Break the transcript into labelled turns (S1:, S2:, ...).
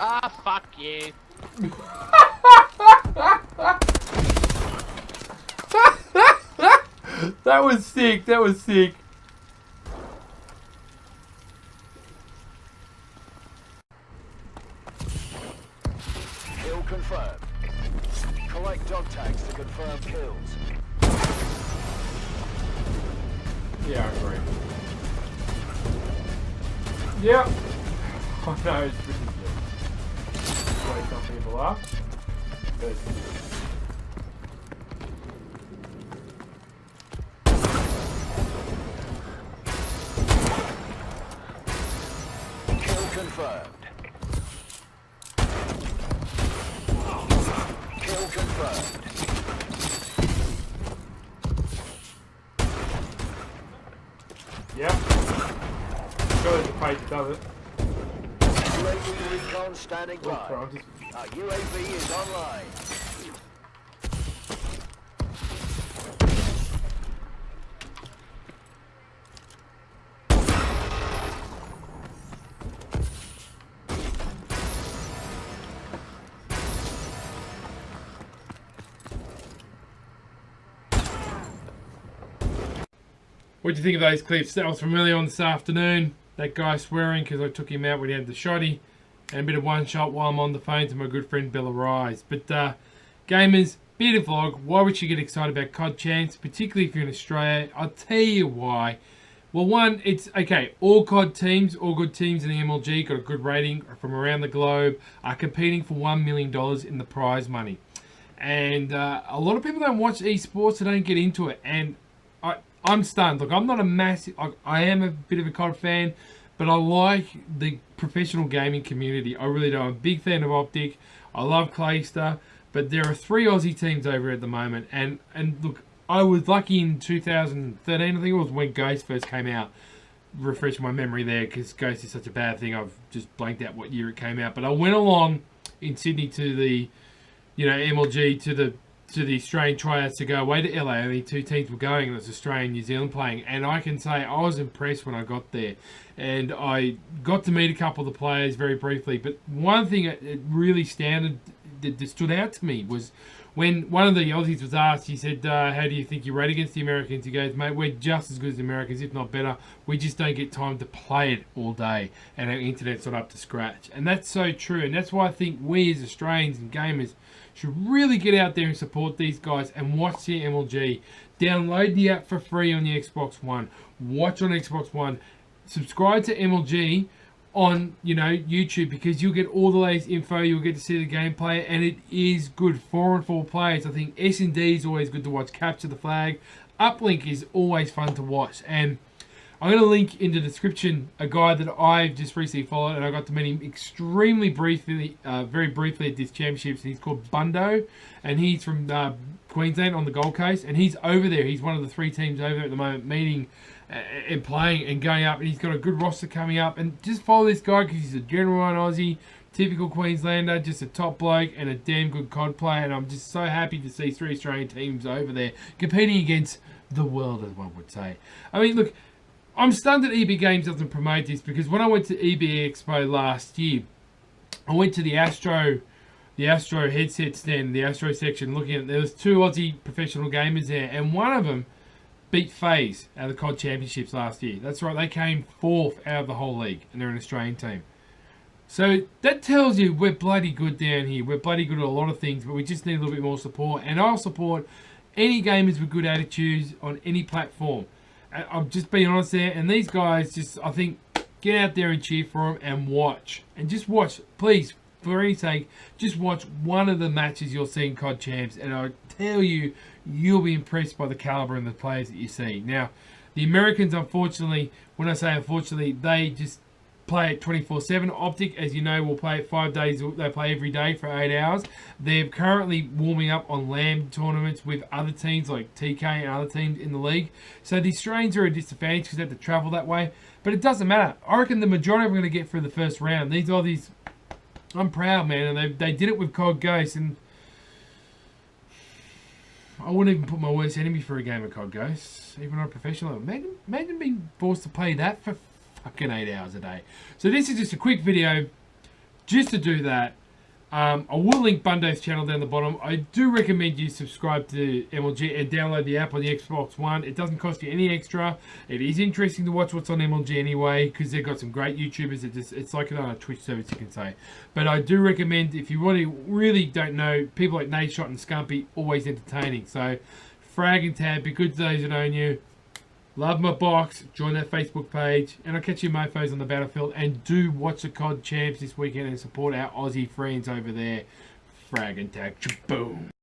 S1: Ah, fuck you.
S2: That was sick. That was sick.
S3: Kill confirmed. Collect dog tags to confirm kills.
S2: Yeah, I agree. Yep. Oh no, it's pretty good. Wait, some people up.
S3: Kill confirmed. Kill confirmed.
S2: Yep. Surely the page does it.
S3: UAV recon standing by.
S2: Oh, just...
S3: Our UAV is online.
S2: What do you think of those clips? That was from earlier on this afternoon. That guy swearing because I took him out when he had the shotty. And a bit of one shot while I'm on the phone to my good friend Bella Rise. But gamers, bit of vlog. Why would you get excited about COD Champs, particularly if you're in Australia? I'll tell you why. Well, one, it's okay. All COD teams, all good teams in the MLG got a good rating from around the globe, are competing for $1 million in the prize money. And a lot of people don't watch esports, they don't get into it. And I'm stunned. Look, I'm not a massive... I am a bit of a COD fan, but I like the professional gaming community. I really do. I'm a big fan of Optic. I love Clayster. But there are 3 Aussie teams over at the moment. And look, I was lucky in 2013, I think it was when Ghost first came out. Refresh my memory there, because Ghost is such a bad thing. I've just blanked out what year it came out. But I went along in Sydney to the, MLG, to the Australian tryouts to go away to LA. Only 2 teams were going, and it was Australia and New Zealand playing. And I can say I was impressed when I got there. And I got to meet a couple of the players very briefly. But one thing that really stood out to me was when one of the Aussies was asked, he said, how do you think you rate against the Americans? He goes, mate, we're just as good as the Americans, if not better. We just don't get time to play it all day. And our internet's not up to scratch. And that's so true. And that's why I think we as Australians and gamers should really get out there and support these guys and watch the MLG. Download the app for free on the Xbox One. Watch on Xbox One. Subscribe to MLG on YouTube, because you'll get all the latest info. You'll get to see the gameplay, and it is good. 4 and 4 players. I think S&D is always good to watch. Capture the Flag. Uplink is always fun to watch. And I'm going to link in the description a guy that I've just recently followed, and I got to meet him extremely briefly, very briefly at this championships. He's called Bundo, and he's from Queensland on the Gold Coast, and he's over there. He's one of the 3 teams over there at the moment, meeting and playing and going up, and he's got a good roster coming up. And just follow this guy because he's a genuine Aussie, typical Queenslander, just a top bloke and a damn good COD player. And I'm just so happy to see 3 Australian teams over there competing against the world, as one would say. I mean, look, I'm stunned that EB Games doesn't promote this, because when I went to EB Expo last year, I went to the Astro headset stand, the Astro section, looking at, there was 2 Aussie professional gamers there, and one of them beat FaZe out of the COD Championships last year. That's right, they came 4th out of the whole league, and they're an Australian team. So that tells you we're bloody good down here. We're bloody good at a lot of things, but we just need a little bit more support. And I'll support any gamers with good attitudes on any platform. I'm just being honest there. And these guys, just, I think, get out there and cheer for them and watch. And just watch, please, for any sake, just watch one of the matches you'll see in COD Champs. And I tell you, you'll be impressed by the caliber and the players that you see. Now, the Americans, unfortunately, when I say unfortunately, they just play it 24/7. Optic, as you know, will play it 5 days. They play every day for 8 hours. They're currently warming up on LAN tournaments with other teams like TK and other teams in the league. So the Australians are a disadvantage because they have to travel that way. But it doesn't matter. I reckon the majority of them are going to get through the first round. These Aussies, I'm proud, man. And they did it with COD Ghost. And I wouldn't even put my worst enemy for a game of COD Ghosts, even on a professional level. Imagine being forced to play that for fucking 8 hours a day. So this is just a quick video just to do that, I will link Bundo's channel down the bottom. I do recommend you subscribe to MLG and download the app on the Xbox One. It doesn't cost you any extra. It is interesting to watch what's on MLG anyway, because they've got some great YouTubers. It's like on a Twitch service, you can say. But I do recommend, if you really don't know, people like Nate Shot and Scumpy, always entertaining. So Frag and Tab, be good to those that own you. Love my box, join that Facebook page, and I'll catch you mofos on the battlefield. And do watch the COD Champs this weekend and support our Aussie friends over there. Frag and tag, boom.